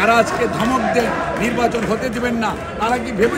যারা আজকে ধমক দেন নির্বাচন হতে দেবেন না, তারা কি ভেবে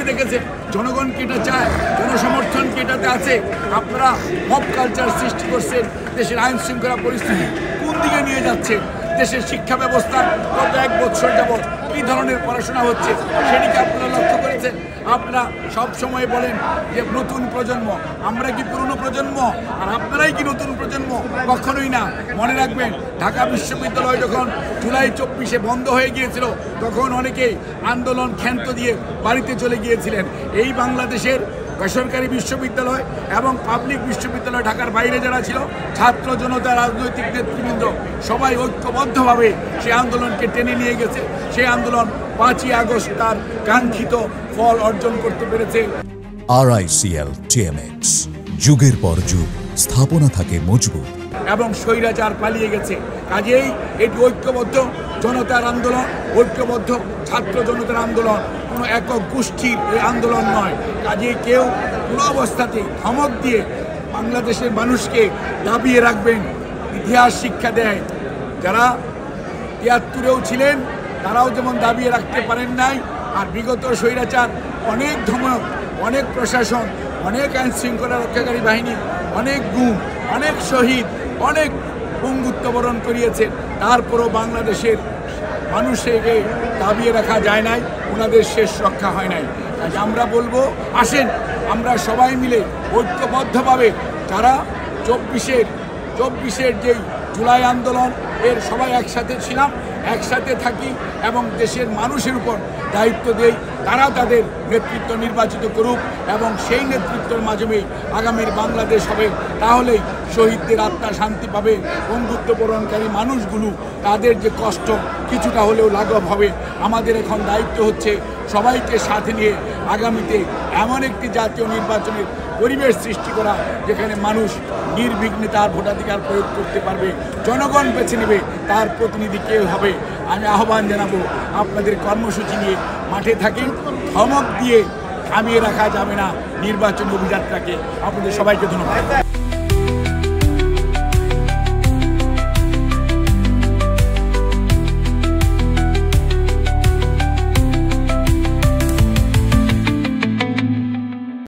দেখেছেন? জনগণ কি এটা চায়? জনসমর্থন কি এটাতে আছে? আপনারা মব কালচার সৃষ্টি করছেন, দেশের আইন শৃঙ্খলা পরিস্থিতি কোন দিকে নিয়ে যাচ্ছে, দেশের শিক্ষা ব্যবস্থা গত 1 বছর যাবৎ এই ধরনের পড়াশোনা হচ্ছে, সেদিকে আপনারা লক্ষ্য করেছেন? আপনারা সব সময় বলেন যে নতুন প্রজন্ম, আমরা কি পুরনো প্রজন্ম? আর আপনারাই কি নতুন প্রজন্ম? কখনোই না। মনে রাখবেন, ঢাকা বিশ্ববিদ্যালয় যখন জুলাই 24-এ বন্ধ হয়ে গিয়েছিল, তখন অনেকেই আন্দোলন ক্ষান্ত দিয়ে বাড়িতে চলে গিয়েছিলেন। এই বাংলাদেশের বেসরকারি বিশ্ববিদ্যালয় এবং পাবলিক বিশ্ববিদ্যালয় ঢাকার বাইরে যারা ছিল, ছাত্র জনতা, রাজনৈতিক নেতৃবৃন্দ সবাই ঐক্যবদ্ধভাবে সেই আন্দোলনকে টেনে নিয়ে গেছে। সেই আন্দোলন 5ই আগস্ট তার কাঙ্ক্ষিত ফল অর্জন করতে পেরেছে। RICL TMX, যুগের পর যুগ স্থাপনা থাকে মজবুত এবং স্বৈরাচার পালিয়ে গেছে। কাজেই এটি ঐক্যবদ্ধ জনতার আন্দোলন, ঐক্যবদ্ধ ছাত্র জনতার আন্দোলন, কোনো একক গোষ্ঠীর এই আন্দোলন নয়। কাজেই কেউ কোনো অবস্থাতেই ধমক দিয়ে বাংলাদেশের মানুষকে দাবিয়ে রাখবেন। ইতিহাস শিক্ষা দেয়, যারা ৭৩-এও ছিলেন তারাও যেমন দাবিয়ে রাখতে পারেন নাই, আর বিগত স্বৈরাচার অনেক ধমক, অনেক প্রশাসন, অনেক আইন শৃঙ্খলা রক্ষাকারী বাহিনী, অনেক গুম, অনেক শহীদ, অনেক পঙ্গুত্ব বরণ করিয়েছে। তারপরও বাংলাদেশের মানুষকে দাবিয়ে রাখা যায় নাই, ওনাদের শেষ রক্ষা হয় নাই। কাজে আমরা বলবো, আসেন আমরা সবাই মিলে ঐক্যবদ্ধভাবে যারা 24-এর যেই জুলাই আন্দোলন এর সবাই একসাথে ছিলাম, একসাথে থাকি এবং দেশের মানুষের উপর দায়িত্ব দেই, তারা তাদের নেতৃত্ব নির্বাচিত করুক এবং সেই নেতৃত্বের মাধ্যমে আগামীর বাংলাদেশ হবে। তাহলেই শহীদদের আত্মা শান্তি পাবে, বন্ধুত্ব বরণকারী মানুষগুলো তাদের যে কষ্ট কিছুটা হলেও লাঘব হবে। আমাদের এখন দায়িত্ব হচ্ছে সবাইকে সাথে নিয়ে আগামীতে এমন একটি জাতীয় নির্বাচনের পরিবেশ সৃষ্টি করা, যেখানে মানুষ নির্বিঘ্নে তার ভোটাধিকার প্রয়োগ করতে পারবে, জনগণ বেছে নেবে তার প্রতিনিধি কে হবে। আমি আহ্বান জানাবো, আপনাদের কর্মসূচি নিয়ে মাঠে থাকেন, ধমক দিয়ে থামিয়ে রাখা যাবে না নির্বাচনী অভিযাত্রাকে। আপনাদের সবাইকে ধন্যবাদ।